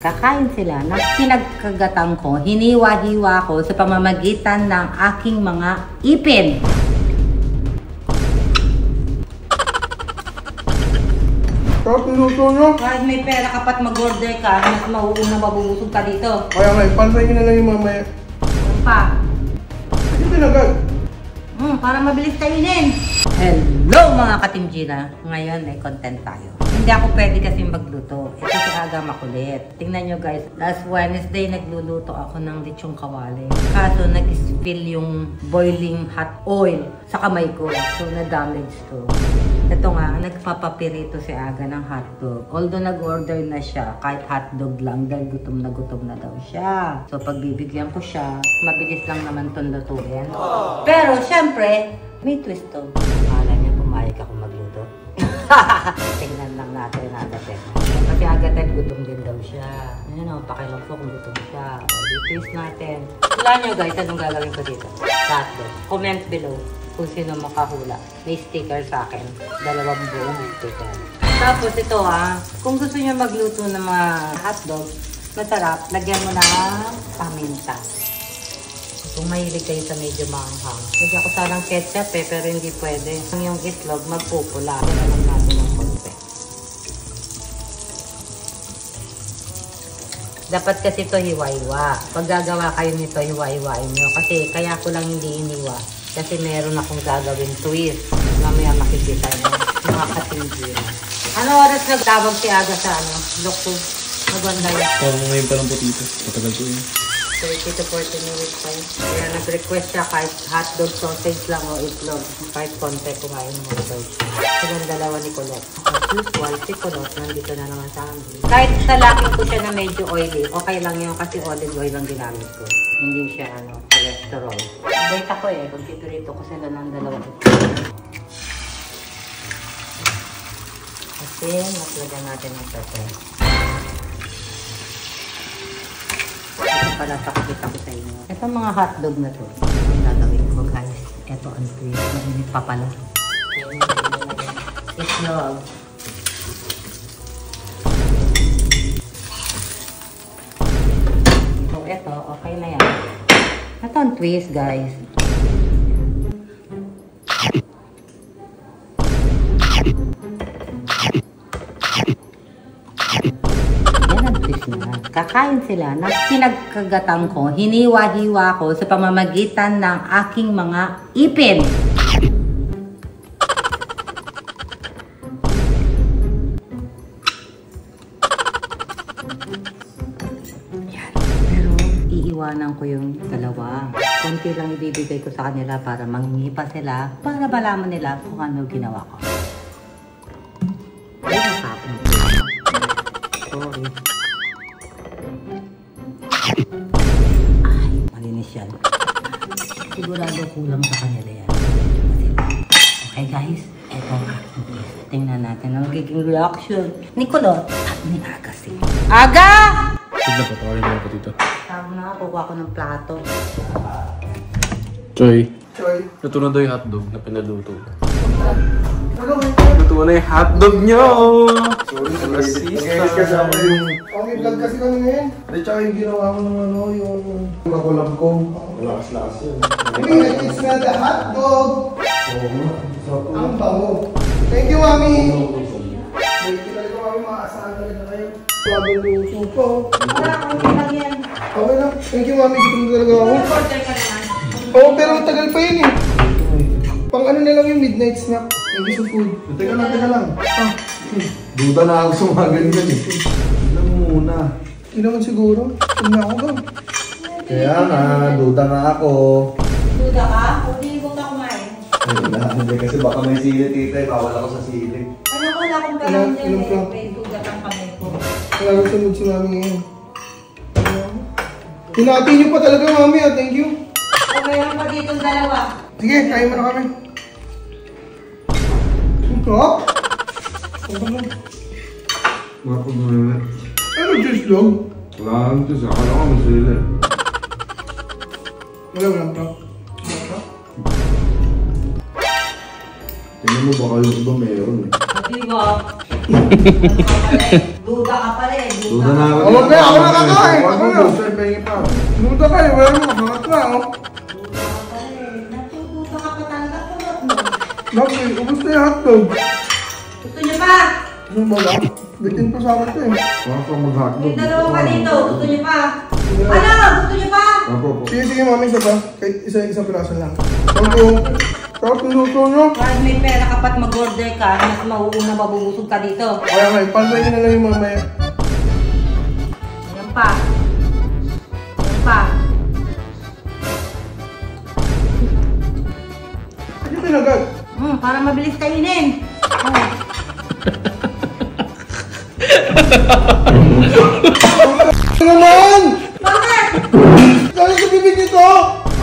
Kakain sila ng pinagkagatan ko, hiniwa-hiwa ko sa pamamagitan ng aking mga ipin. Sarap niluto nyo. Kahit may pera kapat mag-order ka, mas mauuna mabubusog ka dito. Kaya nga, ipansay nyo na lang yung mamaya. Ano pa? Kasi tinagad. Para mabilis kainin. Hello mga ka-Team Gina! Ngayon may content tayo. Hindi ako pwede kasi magluto. Ito si Aga makulit. Tingnan nyo guys, last Wednesday nagluluto ako ng lechong kawali. Kaso nag-spill yung boiling hot oil sa kamay ko. So na-damage to. Ito nga, nagpapapirito si Aga ng hotdog. Although nag-order na siya, kahit hotdog lang, dahil gutom na daw siya. So pagbibigyan ko siya, mabilis lang naman itong lutuin. Pero syempre, may twist to. Akala niya pumayag ako magluto. Tingnan lang natin Agatet. Kasi Agatet, gutom din daw siya. Ayun o, pakilang po kung gutom siya. O, di-twist natin. Wala nyo guys, anong gagawin ko dito? Hotdog. Comment below kung sino makahula. May sticker sa akin. 2 buong sticker. Tapos ito kung gusto nyo magluto ng mga hotdog, masarap, lagyan mo ng paminta. Kung mahilig kayo sa medyo maanghang. Lagyan ko sanang ketchup pero hindi pwede. Yung itlog magpupula. Lagyan lang natin ng konti. Dapat kasi ito hiwa-hiwa. Pag gagawa kayo nito, hiwa-hiwain nyo. Kasi kaya ko lang hindi iniwa. Kasi meron akong gagawin twist. Mamaya makikita nyo. Mga ka-Team Gina. Ano oras nagtabag si Aga sa loko? Maganda yun. Parang ngayon pa lang po dito. Matagal po yun. 30 to 40 minutes pa yun. Kaya nag-request siya kahit hotdog, sausage lang o itlog. Kahit konti kumain mo daw siya. Silang dalawa ni Colette. As usual, si Colette nandito na naman sa amin. Kahit salakin ko siya na medyo oily, okay lang yun kasi olive oil ang ginamit ko. Hindi siya cholesterol. Bait ako pagpipirito ko sila ng dalawa. Kasi naglagyan natin ng pepper. Ito pala pakikita ko sa inyo. Ito mga hotdog na to. Ang gagawin ko guys. Ito ang twist. Mainit pa pala. Itlog. So ito, okay na yan. Ito ang twist guys. Kakain sila ng pinagkagatan ko, hiniwa-hiwa ko sa pamamagitan ng aking mga ipin. Yan. Pero iiwanan ko yung dalawa. Konti lang ibibigay ko sa kanila para manghipa sila, para malaman nila kung ano ginawa ko. Ay, nakapon ko. Sorry. Ay, malinis yan. Sigurado kulang sa kanila yan. Okay guys, eto tingnan natin ang magiging reaction ni Colette at ni Aga si Aga! Tignan po, tawarin ko po dito. Tama na, kukuha ko ng plato. Choy. Luto na daw yung hotdog na pinaluto. Luto na yung hotdog nyo! Nag-edit kasi ako yung... Pang-vlog kasi kami ngayon. At saka yung ginawa ko ng yung... Magulang ko. Lakas-lakas yun. It's not a hotdog! Ang bango. Thank you, Mami! Thank you talaga, Mami. Maasahan talaga kayo. Bagong luto ko. Okay lang yan. Okay lang. Thank you, Mami. Gusto mo talaga ako. Order ka naman. Oo, pero tagal pa yun Pang ano na lang yung midnight snack. Thank you sa food. Teka lang. Duda na ako sa mga ganyan Tignan mo muna. Hindi naman siguro. Huwag na ako ba? Kaya nga, duda nga ako. Duda ka? Hindi ko ka kumain. Hindi kasi baka may sili tita bawal ako sa sili. Ano ko wala akong parang dyan may duda kang kamay ko. Kaya sunod si Mami ngayon. Hinati niyo pa talaga, Mami. Thank you. Okay lang pa dito dalawa. Sige, kain mo na kami. Ito? Mga pagmamit. Ano juice lang? Wala kang juice. Akala ko masila. Wala pa. Tingnan mo baka yung iba meron Di ba? Duda ka pa rin. Duda na ako. Huwag na, ako na kakain. Ako Ako na. na. Sir, pahingi pa. Duda kayo, wala mo, hangat na, oh. Duda ka pa rin. Natututo ka pa talaga. Tulot mo. Bakit? Ubus na yung hotdog. Gusto niyo pa? Ano ba ba? Bitin pa sa akin to eh. Wala kang mag-hotdog. May dalawa pa dito. Gusto niyo pa? Ano? Gusto niyo pa? Apo po. Sige, sige, mami, isa ba? Kahit isang piraso lang. Tapos yung luto nyo. Kahit may pera ka pa't mag-order ka, mas mauuna mabubusog ka dito. Kaya nga, ipantay nyo na lang yung mamaya. Ayan pa. Ayan pa. Ano pinagad? Para mabilis kainin. Ano naman? Bakit? Kaya sa bibig nito!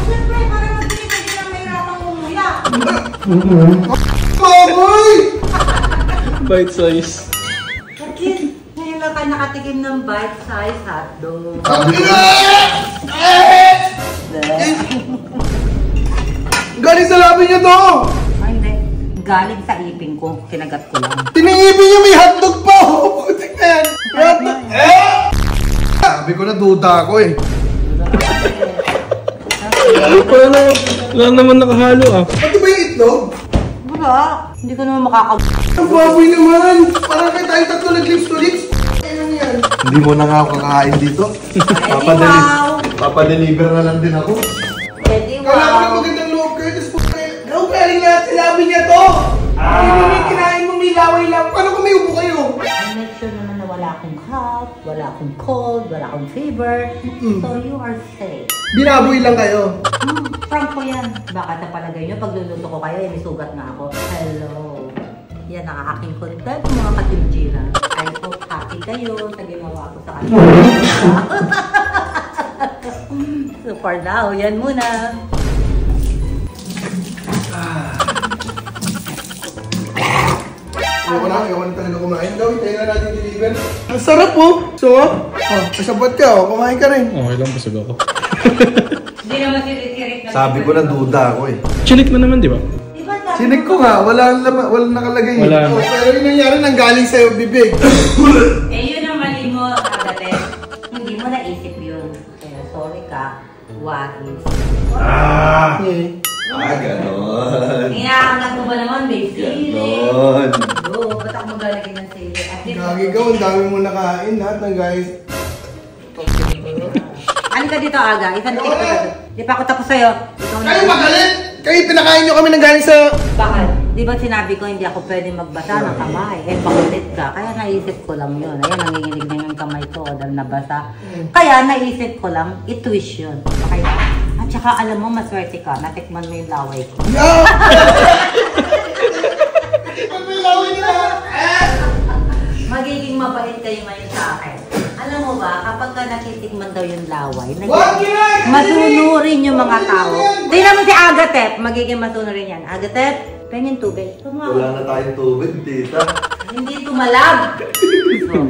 Siyempre, para mabilis ka din ang mahirapang umuya. Baboy! Bite size. At least, ngayon lang ka nakatikim ng bite-size hotdog. Sabi na! Galing sa labi niyo to! Ay, hindi. Galing sa ipin ko. Kinagat ko lang. Tiningipin niyo may hotdog pa! Oh, putik na yan! May hotdog! Sabi ko na duda ako eh. Wala naman nakahalo ah. Pati ba yung itlog? Wala. Hindi ko naman makakag... Ang baboy naman! Parang kayo tayong tatlo nag-lips to lips. Ano yan? Hindi mo na nga ako kakain dito. Wow! Papadeliver na lang din ako. Pwede Kala ko na wow! magandang loob kayo, tapos po kayo. Gawin galing lahat sa labi niya to! Ay, kinain mo may laway lang. Paano kung may ubo kayo? I make sure naman na wala akong cough, wala akong cold, wala akong fever. So you are safe. Binaboy lang kayo. Frank ko yan. Baka sa palagay nyo, pag luluto ko kayo, may sugat nga ako. Hello! Yan ang aking content, mga katimjira. I hope happy kayo sa ginawa ko sa kanila. So for now, yan muna. Ayaw na talaga kumain. Gawin, tayo na natin deliver. Ang sarap po! So, kasabot ka, kumain ka rin. Okay lang, busog ako. Hindi naman sirit-sirit na. Sabi ko na duda ako eh. Chinik mo naman, di ba? Diba sabi Sinig ko nga, wala nakalagay. Wala. Oh, pero yung nangyari, nanggaling sa'yo, bibig. Eh, yun ang mali mo, Agate. Hindi mo naisip yun. Kaya sorry ka. Wagis. Ganon. Inaangat mo ba naman, babe? Ganon. Oo, ba't ako maglalagay ng sili? Gagi ka, ang dami mo nakain, lahat ng guys. Ano ka dito, Aga? Isang tip ka. Di pa ako tapos sa'yo. Ikaw na. Kayo magalit! Kayo pinakain nyo kami ng galing sa... Bakit? Di ba sinabi ko hindi ako pwede magbasa ng kamay? Eh, pakulit ka. Kaya naisip ko lang yun. Ayan, nanginginig na yung kamay ko dahil nabasa. Kaya naisip ko lang, i-twist yun. Okay? At saka alam mo, maswerte ka. Natikman mo yung laway ko. Yeah! Pag may laway nila! Magiging mabait kayo ngayon sa akin. Alam mo ba, kapag ka natitikman daw yung laway, Wag yun! masunurin yung mga tao. Tingnan mo si Agatep, magiging masunurin yan. Agatep, pengin tubig. Wala na tayong tubig, tita. Hindi tumalab. So,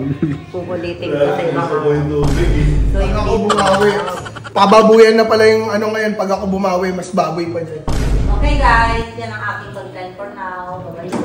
pupulitin ko sa ibang Gusto ko yung tubig eh. So, Pag ako hindi bumawi, pababuyan na pala yung ano ngayon. Pag ako bumawi, mas baboy pa dyan. Okay guys, yan ang aking content for now. Bye-bye.